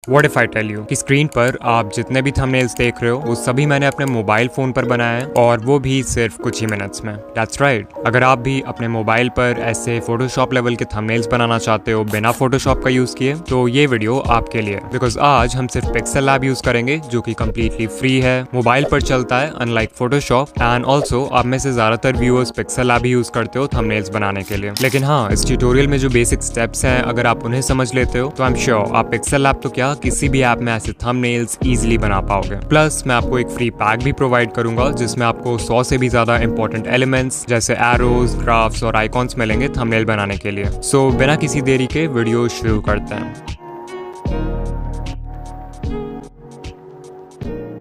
What if I tell you कि screen पर आप जितने भी थंबनेल्स देख रहे हो वो सभी मैंने अपने मोबाइल फोन पर बनाया है और वो भी सिर्फ कुछ ही मिनट्स में। That's right। अगर आप भी अपने मोबाइल पर ऐसे फोटोशॉप लेवल के थंबनेल्स बनाना चाहते हो बिना फोटोशॉप का यूज किए तो ये वीडियो आपके लिए, बिकॉज आज हम सिर्फ पिक्सेल लैब यूज करेंगे जो कि कम्प्लीटली फ्री है, मोबाइल पर चलता है अनलाइक फोटोशॉप, एंड ऑल्सो आप में से ज्यादातर व्यूअर्स पिक्सेल लैब ही यूज करते हो थंबनेल्स बनाने के लिए। लेकिन हाँ, इस ट्यूटोरियल में जो बेसिक स्टेप्स हैं अगर आप उन्हें समझ लेते हो तो आई एम श्योर आप पिक्सेल लैब तो क्या किसी भी ऐप में ऐसे थंबनेल्स इजीली बना पाओगे। प्लस मैं आपको एक फ्री पैक भी प्रोवाइड करूंगा जिसमें आपको 100 से भी ज्यादा इंपॉर्टेंट एलिमेंट्स जैसे एरोज, ग्राफ्स और आइकॉन्स मिलेंगे थंबनेल बनाने के लिए। सो बिना किसी देरी के वीडियो शुरू करते हैं।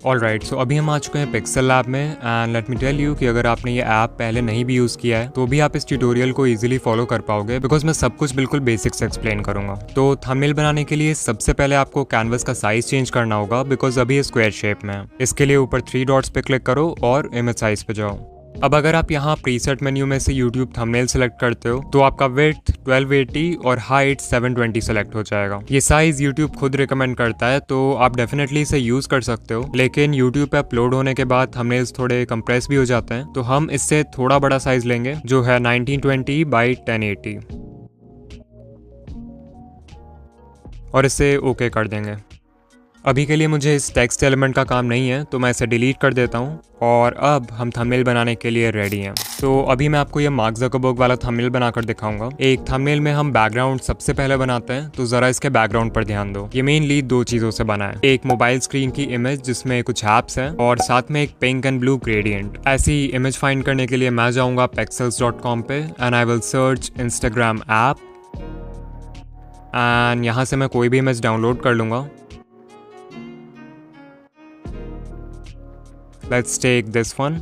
ऑलराइट, सो अभी हम आ चुके हैं पिक्सेल लैब में and let me tell you कि अगर आपने ये ऐप पहले नहीं भी यूज़ किया है तो भी आप इस ट्यूटोरियल को इजीली फॉलो कर पाओगे, बिकॉज मैं सब कुछ बिल्कुल बेसिक से एक्सप्लेन करूंगा। तो थंबनेल बनाने के लिए सबसे पहले आपको कैनवस का साइज चेंज करना होगा, बिकॉज अभी ये स्क्वायर शेप में है। इसके लिए ऊपर 3 डॉट्स पे क्लिक करो और इमेज साइज पे जाओ। अब अगर आप यहाँ प्रीसेट मेन्यू में से YouTube थंबनेल सेलेक्ट करते हो तो आपका विड्थ 1280 और हाइट 720 सेलेक्ट हो जाएगा। ये साइज YouTube खुद रिकमेंड करता है तो आप डेफिनेटली इसे यूज कर सकते हो, लेकिन YouTube पे अपलोड होने के बाद थंबनेल्स थोड़े कंप्रेस भी हो जाते हैं, तो हम इससे थोड़ा बड़ा साइज लेंगे जो है 1920 बाई 1080 और इसे ओके कर देंगे। अभी के लिए मुझे इस टेक्स्ट एलिमेंट का काम नहीं है तो मैं इसे डिलीट कर देता हूँ और अब हम थंबनेल बनाने के लिए रेडी हैं। तो अभी मैं आपको ये मार्क ज़करबर्ग वाला थंबनेल बनाकर दिखाऊंगा। एक थंबनेल में हम बैकग्राउंड सबसे पहले बनाते हैं, तो ज़रा इसके बैकग्राउंड पर ध्यान दो। ये मेनली 2 चीज़ों से बना है, एक मोबाइल स्क्रीन की इमेज जिसमें कुछ ऐप्स हैं और साथ में एक पिंक एंड ब्लू ग्रेडियंट। ऐसी इमेज फाइंड करने के लिए मैं जाऊँगा pexels.com पे and I will search Instagram app and यहाँ से मैं कोई भी इमेज डाउनलोड कर लूँगा। Let's take this one.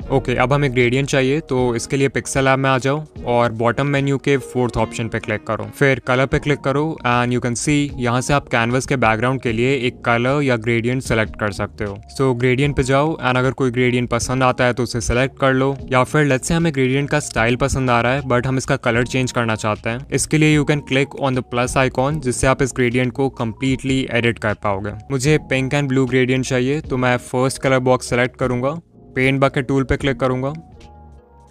Okay, अब हमें ग्रेडियंट चाहिए तो इसके लिए पिक्सेल लैब में आ जाओ और बॉटम मेन्यू के 4th ऑप्शन पे क्लिक करो, फिर कलर पे क्लिक करो एंड यू कैन सी यहाँ से आप कैनवस के बैकग्राउंड के लिए एक कलर या ग्रेडियंट सेलेक्ट कर सकते हो। सो ग्रेडियंट पे जाओ एंड अगर कोई ग्रेडियंट पसंद आता है तो उसे सेलेक्ट कर लो, या फिर लेट्स से हमें ग्रेडियंट का स्टाइल पसंद आ रहा है बट हम इसका कलर चेंज करना चाहते हैं। इसके लिए you can click on the plus icon जिससे आप इस ग्रेडियंट को कम्प्लीटली एडिट कर पाओगे। मुझे पिंक एंड ब्लू ग्रेडियंट चाहिए तो मैं फर्स्ट कलर बॉक्स सेलेक्ट करूंगा, पेंट बकेट टूल पे क्लिक करूंगा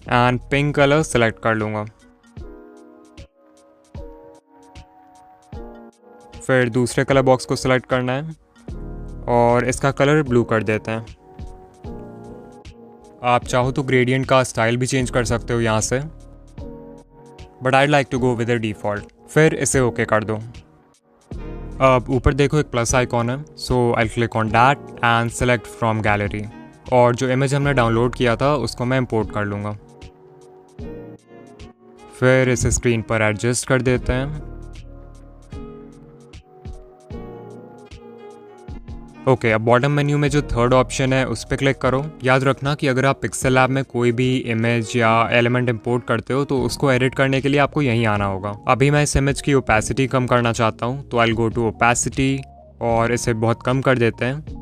एंड पिंक कलर सेलेक्ट कर लूंगा। फिर दूसरे कलर बॉक्स को सेलेक्ट करना है और इसका कलर ब्लू कर देते हैं। आप चाहो तो ग्रेडियंट का स्टाइल भी चेंज कर सकते हो यहाँ से, but I like to go with the default. फिर इसे ओके कर दो। अब ऊपर देखो एक प्लस आइकॉन है, so I click on that and select from gallery, और जो इमेज हमने डाउनलोड किया था उसको मैं इंपोर्ट कर लूँगा। फिर इसे स्क्रीन पर एडजस्ट कर देते हैं। ओके, अब बॉटम मेन्यू में जो 3rd ऑप्शन है उस पर क्लिक करो। याद रखना कि अगर आप पिक्सेल लैब में कोई भी इमेज या एलिमेंट इंपोर्ट करते हो तो उसको एडिट करने के लिए आपको यहीं आना होगा। अभी मैं इस इमेज की ओपेसिटी कम करना चाहता हूँ तो आई गो टू ओपेसिटी और इसे बहुत कम कर देते हैं।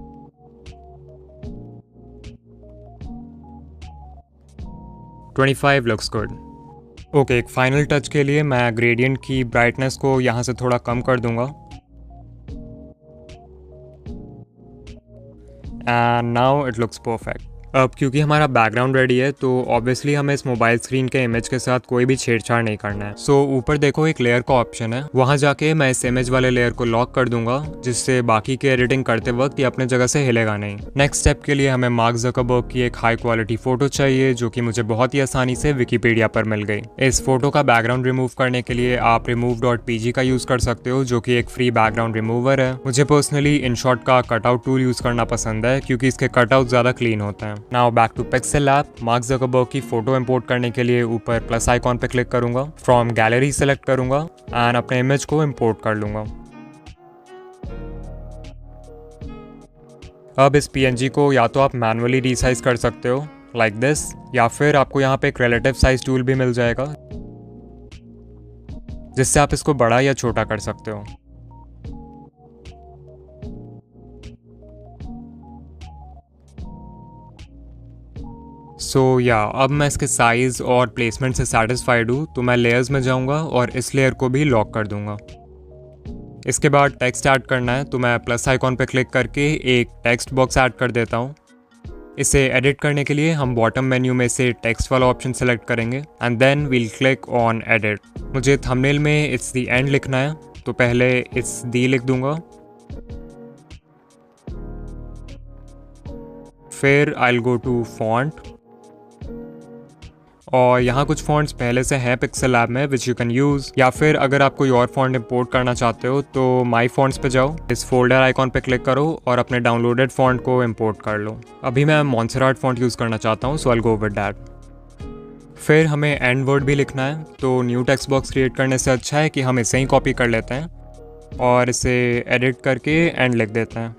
$25 लुक्स गुड। ओके, एक फाइनल टच के लिए मैं ग्रेडियंट की ब्राइटनेस को यहाँ से थोड़ा कम कर दूंगा and now it looks perfect. अब क्योंकि हमारा बैकग्राउंड रेडी है तो ऑब्वियसली हमें इस मोबाइल स्क्रीन के इमेज के साथ कोई भी छेड़छाड़ नहीं करना है। सो ऊपर देखो एक लेयर का ऑप्शन है, वहां जाके मैं इस इमेज वाले लेयर को लॉक कर दूंगा जिससे बाकी के एडिटिंग करते वक्त ये अपने जगह से हिलेगा नहीं। नेक्स्ट स्टेप के लिए हमें मार्क ज़करबर्ग की एक हाई क्वालिटी फोटो चाहिए जो कि मुझे बहुत ही आसानी से विकीपीडिया पर मिल गई। इस फोटो का बैकग्राउंड रिमूव करने के लिए आप remove.pg का यूज कर सकते हो जो कि एक फ्री बैकग्राउंड रिमूवर है। मुझे पर्सनली इनशॉट का कटआउट टूल यूज करना पसंद है क्योंकि इसके कटआउट ज्यादा क्लीन होते हैं। Now back to Pixel Lab. Mark Zuckerberg की फोटो इंपोर्ट करने के लिए ऊपर प्लस आइकॉन पे क्लिक करूंगा, फ्रॉम गैलरी सेलेक्ट करूंगा एंड अपने इमेज को इंपोर्ट कर लूंगा। अब इस PNG को या तो आप मैनुअली रीसाइज कर सकते हो लाइक दिस, या फिर आपको यहाँ पे एक रिलेटिव साइज टूल भी मिल जाएगा जिससे आप इसको बड़ा या छोटा कर सकते हो। अब मैं इसके साइज़ और प्लेसमेंट से सेटिस्फाइड हूँ, तो मैं लेयर्स में जाऊँगा और इस लेयर को भी लॉक कर दूँगा। इसके बाद टेक्स्ट ऐड करना है, तो मैं प्लस आइकॉन पर क्लिक करके एक टेक्स्ट बॉक्स ऐड कर देता हूँ। इसे एडिट करने के लिए हम बॉटम मेन्यू में से टेक्स्ट वाला ऑप्शन सेलेक्ट करेंगे and then we'll click on edit. मुझे थंबनेल में इट्स द एंड लिखना है, तो पहले इट्स दी लिख दूंगा, फिर I will go to font और यहाँ कुछ फॉन्ट्स पहले से हैं पिक्सेल लैब में विच यू कैन यूज़, या फिर अगर आप कोई और फॉन्ट इंपोर्ट करना चाहते हो तो माई फॉन्ट्स पे जाओ, इस फोल्डर आइकॉन पे क्लिक करो और अपने डाउनलोडेड फॉन्ट को इंपोर्ट कर लो। अभी मैं मॉन्सेराट फॉन्ट यूज़ करना चाहता हूँ, so I will go with that. फिर हमें एंड वर्ड भी लिखना है, तो न्यू टेक्स्ट बॉक्स क्रिएट करने से अच्छा है कि हम इसे ही कॉपी कर लेते हैं और इसे एडिट करके एंड लिख देते हैं।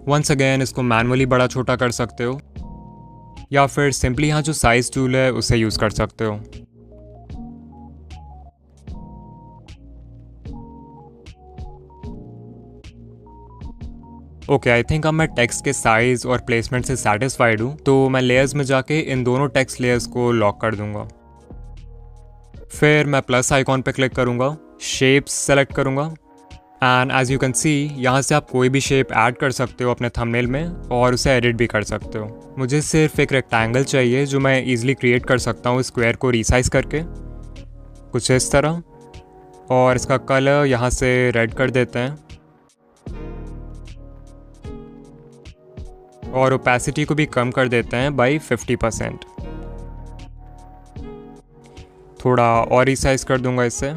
वंस अगेन इसको मैनुअली बड़ा छोटा कर सकते हो या फिर सिंपली यहाँ जो साइज टूल है उसे यूज़ कर सकते हो। ओके, आई थिंक अब मैं टेक्स्ट के साइज और प्लेसमेंट से सेटिस्फाइड हूँ, तो मैं लेयर्स में जाके इन दोनों टेक्स्ट लेयर्स को लॉक कर दूंगा। फिर मैं प्लस आइकॉन पे क्लिक करूँगा, शेप्स सेलेक्ट करूँगा and as you can see यहाँ से आप कोई भी शेप ऐड कर सकते हो अपने थंबनेल में और उसे एडिट भी कर सकते हो। मुझे सिर्फ एक रेक्टेंगल चाहिए जो मैं ईजिली क्रिएट कर सकता हूँ स्क्वायर को रिसाइज करके, कुछ इस तरह, और इसका कलर यहाँ से रेड कर देते हैं और ओपेसिटी को भी कम कर देते हैं बाई 50%। थोड़ा और रिसाइज कर दूंगा इससे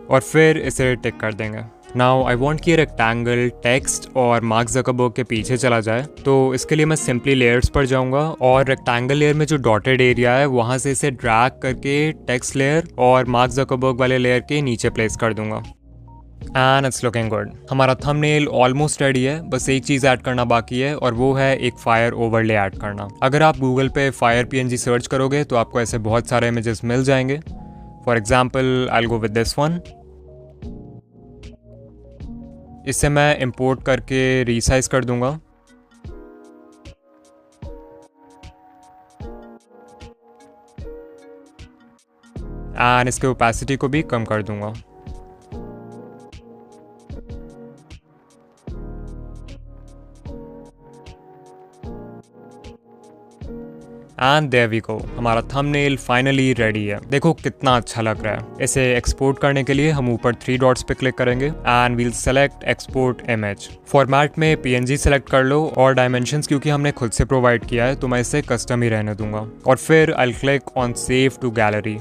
और फिर इसे टिक कर देंगे। नाउ आई वॉन्ट कि रेक्टेंगल टेक्स्ट और मार्क ज़करबर्ग के पीछे चला जाए, तो इसके लिए मैं सिंपली लेयर्स पर जाऊंगा और रेक्टेंगल लेयर में जो डॉटेड एरिया है वहाँ से इसे ड्रैग करके टेक्स्ट लेयर और मार्क ज़करबर्ग वाले लेयर के नीचे प्लेस कर दूंगा एंड इट्स लुकिंग गुड। हमारा थंबनेल ऑलमोस्ट रेडी है, बस एक चीज़ ऐड करना बाकी है और वो है एक फायर ओवरले ऐड करना। अगर आप गूगल पे फायर PNG सर्च करोगे तो आपको ऐसे बहुत सारे इमेजेस मिल जाएंगे। For example I will go with this one. इसे मैं इंपोर्ट करके रीसाइज कर दूंगा एंड इसके ओपेसिटी को भी कम कर दूंगा। एंड देयर वी गो, हमारा थंबनेल फाइनली रेडी है। देखो कितना अच्छा लग रहा है। इसे एक्सपोर्ट करने के लिए हम ऊपर 3 डॉट्स पे क्लिक करेंगे and we'll select export image. Format में PNG सेलेक्ट कर लो और डायमेंशंस क्योंकि हमने खुद से प्रोवाइड किया है तो मैं इसे कस्टम ही रहने दूंगा और फिर I will click on save to gallery.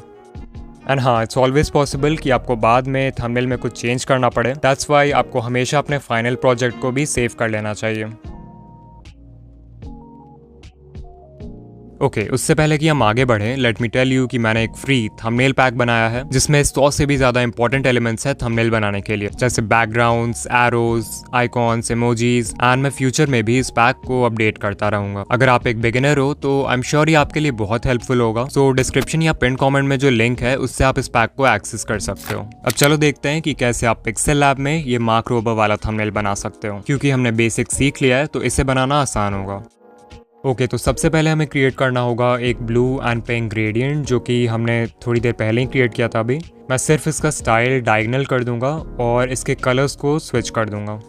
And हाँ, इट्स ऑलवेज पॉसिबल कि आपको बाद में थंबनेल में कुछ चेंज करना पड़े, दैट्स वाई आपको हमेशा अपने फाइनल प्रोजेक्ट को भी सेव कर लेना चाहिए। ओके, उससे पहले कि हम आगे बढ़ें, लेट मी टेल यू कि मैंने एक फ्री थंबनेल पैक बनाया है जिसमें 100 से भी ज़्यादा इंपॉर्टेंट एलिमेंट्स है थंबनेल बनाने के लिए, जैसे backgrounds, arrows, icons, emojis and मैं फ्यूचर में भी इस पैक को अपडेट करता रहूंगा। अगर आप एक बिगिनर हो तो आई एम श्योर ये आपके लिए बहुत हेल्पफुल होगा। सो डिस्क्रिप्शन या पिन कॉमेंट में जो लिंक है उससे आप इस पैक को एक्सेस कर सकते हो। अब चलो देखते हैं कि कैसे आप पिक्सेल लैब में ये मार्क रोबर वाला थंबनेल बना सकते हो। क्योंकि हमने बेसिक सीख लिया है तो इसे बनाना आसान होगा। ओके, तो सबसे पहले हमें क्रिएट करना होगा एक ब्लू एंड पिंक ग्रेडियंट जो कि हमने थोड़ी देर पहले ही क्रिएट किया था। अभी मैं सिर्फ इसका स्टाइल डायगोनल कर दूंगा और इसके कलर्स को स्विच कर दूंगा।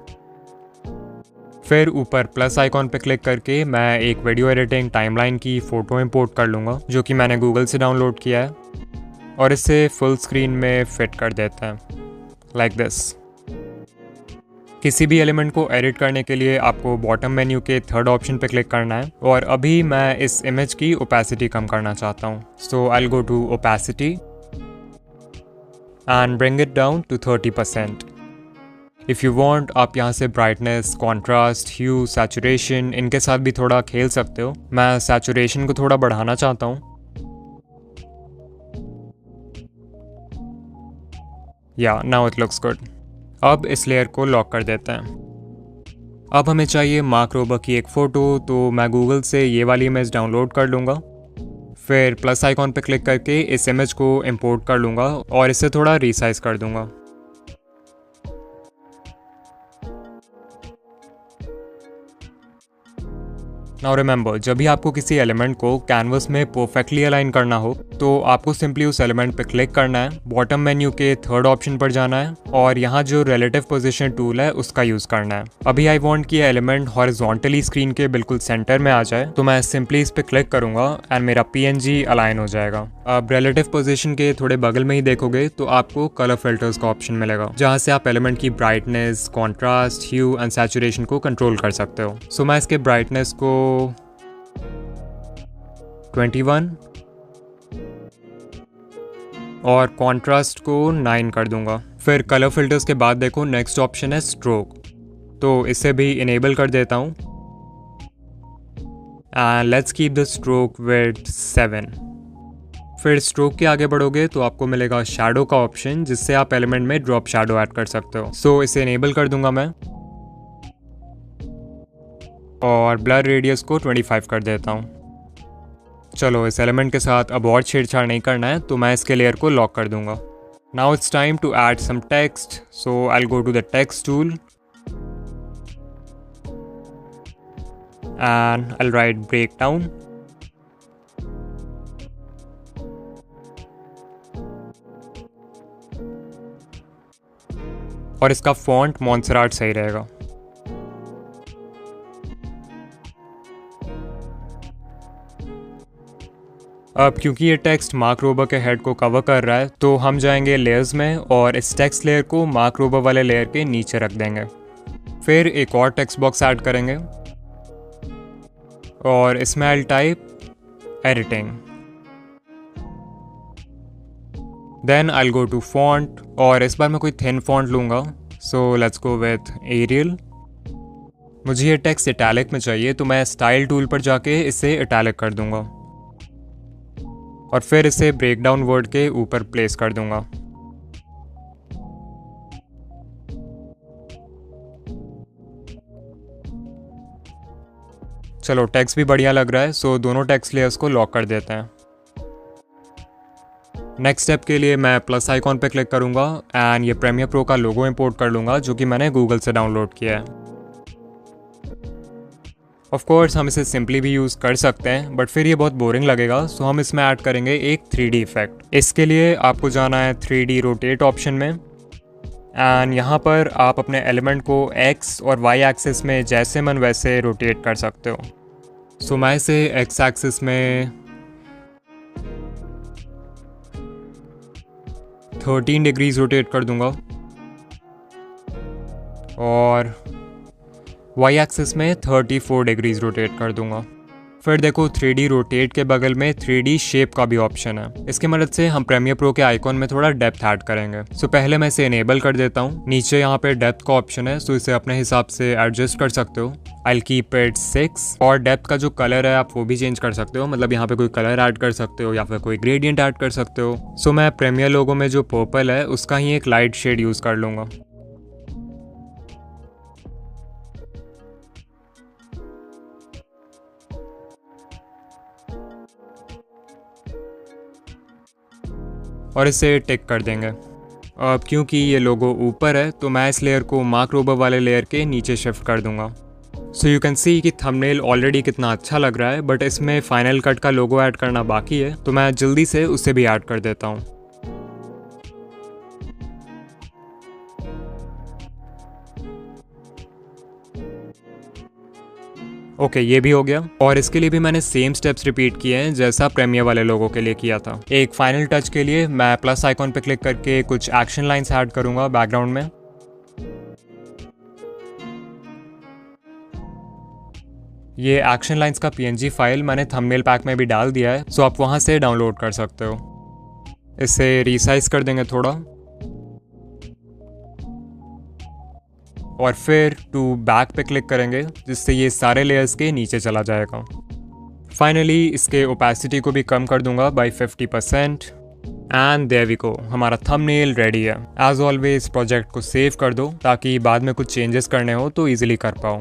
फिर ऊपर प्लस आइकॉन पे क्लिक करके मैं एक वीडियो एडिटिंग टाइमलाइन की फ़ोटो इंपोर्ट कर लूँगा जो कि मैंने गूगल से डाउनलोड किया है और इसे फुल स्क्रीन में फिट कर देते हैं लाइक दिस। किसी भी एलिमेंट को एडिट करने के लिए आपको बॉटम मेन्यू के 3rd ऑप्शन पे क्लिक करना है और अभी मैं इस इमेज की ओपेसिटी कम करना चाहता हूँ, so I will go to opacity and bring it down to 30%। If you want आप यहाँ से ब्राइटनेस, कॉन्ट्रास्ट, ह्यू, सैचुरेशन इनके साथ भी थोड़ा खेल सकते हो। मैं सैचुरेशन को थोड़ा बढ़ाना चाहता हूँ। या नाउ इट लुक्स गुड। अब इस लेयर को लॉक कर देते हैं। अब हमें चाहिए मार्क रोबर की एक फ़ोटो, तो मैं गूगल से ये वाली इमेज डाउनलोड कर लूँगा। फिर प्लस आइकॉन पे क्लिक करके इस इमेज को इंपोर्ट कर लूँगा और इसे थोड़ा रीसाइज कर दूँगा। नाउ रिमेंबर, जब भी आपको किसी एलिमेंट को कैनवस में परफेक्टली अलाइन करना हो तो आपको सिंपली उस एलिमेंट पे क्लिक करना है, बॉटम मेन्यू के थर्ड ऑप्शन पर जाना है और यहाँ जो रिलेटिव पोजीशन टूल है उसका यूज करना है। अभी आई वांट कि एलिमेंट हॉरिजॉन्टली स्क्रीन के बिल्कुल सेंटर में आ जाए, तो मैं सिंपली इस पे क्लिक करूंगा एंड मेरा PNG अलाइन हो जाएगा। अब रिलेटिव पोजीशन के थोड़े बगल में ही देखोगे तो आपको कलर फिल्टर्स का ऑप्शन मिलेगा, जहाँ से आप एलिमेंट की brightness, contrast, hue and saturation को कंट्रोल कर सकते हो। सो मैं इसके ब्राइटनेस को 21 और कॉन्ट्रास्ट को 9 कर दूंगा। फिर कलर फिल्टर्स के बाद देखो नेक्स्ट ऑप्शन है स्ट्रोक, तो इसे भी इनेबल कर देता हूँ and let's keep the stroke with 7। फिर स्ट्रोक के आगे बढ़ोगे तो आपको मिलेगा शैडो का ऑप्शन, जिससे आप एलिमेंट में ड्रॉप शैडो ऐड कर सकते हो। सो इसे इनेबल कर दूंगा मैं और ब्लर रेडियस को 25 कर देता हूँ। चलो, इस एलिमेंट के साथ अब और छेड़छाड़ नहीं करना है, तो मैं इसके लेयर को लॉक कर दूंगा। Now it's time to add some text, so I will go to the text tool and I will write breakdown. और इसका फॉन्ट मॉन्सराट सही रहेगा। अब क्योंकि ये टेक्स्ट मार्क रोबर के हेड को कवर कर रहा है, तो हम जाएंगे लेयर्स में और इस टेक्स्ट लेयर को मार्क रोबर वाले लेयर के नीचे रख देंगे। फिर एक और टेक्स्ट बॉक्स ऐड करेंगे और इसमें I type editing, then I go to font और इस बार मैं कोई थिन फॉन्ट लूँगा, so let's go with Arial. मुझे ये टेक्स्ट इटैलिक में चाहिए, तो मैं स्टाइल टूल पर जाके इसे इटैलिक कर दूंगा और फिर इसे ब्रेकडाउन वर्ड के ऊपर प्लेस कर दूंगा। चलो, टेक्स्ट भी बढ़िया लग रहा है, सो दोनों टेक्स्ट लेयर्स को लॉक कर देते हैं। नेक्स्ट स्टेप के लिए मैं प्लस आइकॉन पे क्लिक करूंगा एंड ये प्रीमियर प्रो का लोगो इंपोर्ट कर लूंगा, जो कि मैंने गूगल से डाउनलोड किया है। ऑफ कोर्स हम इसे सिंपली भी यूज़ कर सकते हैं, बट फिर ये बहुत बोरिंग लगेगा, सो हम इसमें ऐड करेंगे एक 3D इफेक्ट। इसके लिए आपको जाना है 3D रोटेट ऑप्शन में एंड यहाँ पर आप अपने एलिमेंट को X और Y एक्सिस में जैसे मन वैसे रोटेट कर सकते हो। सो मैं इसे X एक्सिस में 13 डिग्रीज रोटेट कर दूंगा और Y एक्सिस में 34 डिग्रीज रोटेट कर दूंगा। फिर देखो 3D रोटेट के बगल में 3D शेप का भी ऑप्शन है। इसकी मदद से हम प्रीमियर प्रो के आइकॉन में थोड़ा डेप्थ ऐड करेंगे। सो पहले मैं इसे इनेबल कर देता हूँ। नीचे यहाँ पे डेप्थ का ऑप्शन है, सो इसे अपने हिसाब से एडजस्ट कर सकते हो। I'll keep it 6 और डेप्थ का जो कलर है आप वो भी चेंज कर सकते हो, मतलब यहाँ पे कोई कलर ऐड कर सकते हो या फिर कोई ग्रेडियंट ऐड कर सकते हो। सो मैं प्रीमियर लोगो में जो पर्पल है उसका ही एक लाइट शेड यूज कर लूंगा। और इसे टिक कर देंगे। अब क्योंकि ये लोगो ऊपर है तो मैं इस लेयर को मार्क रोबर वाले लेयर के नीचे शिफ्ट कर दूंगा। सो यू कैन सी कि थंबनेल ऑलरेडी कितना अच्छा लग रहा है, बट इसमें फाइनल कट का लोगो ऐड करना बाकी है, तो मैं जल्दी से उसे भी ऐड कर देता हूँ। ओके, ये भी हो गया और इसके लिए भी मैंने सेम स्टेप्स रिपीट किए हैं जैसा प्रीमियर वाले लोगों के लिए किया था। एक फाइनल टच के लिए मैं प्लस आइकॉन पे क्लिक करके कुछ एक्शन लाइंस ऐड करूंगा बैकग्राउंड में। ये एक्शन लाइंस का PNG फाइल मैंने थंबनेल पैक में भी डाल दिया है, सो आप वहां से डाउनलोड कर सकते हो। इसे रीसाइज कर देंगे थोड़ा और फिर टू बैक पे क्लिक करेंगे, जिससे ये सारे लेयर्स के नीचे चला जाएगा। फाइनली इसके ओपेसिटी को भी कम कर दूंगा by 50% and there we go, हमारा थंबनेल रेडी है। एज ऑलवेज प्रोजेक्ट को सेव कर दो ताकि बाद में कुछ चेंजेस करने हो तो इजीली कर पाओ।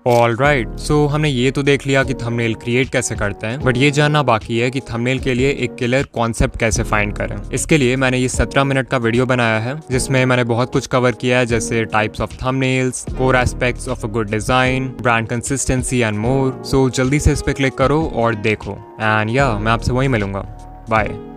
ऑलराइट, सो हमने ये तो देख लिया कि थंबनेल क्रिएट कैसे करते हैं, बट ये जानना बाकी है कि थंबनेल के लिए एक किलर कॉन्सेप्ट कैसे फाइंड करें। इसके लिए मैंने ये 17 मिनट का वीडियो बनाया है जिसमें मैंने बहुत कुछ कवर किया है, जैसे types of thumbnails, core aspects of a good design, brand consistency and more. So जल्दी से इस पे क्लिक करो और देखो, एंड या मैं आपसे वहीं मिलूंगा। बाय।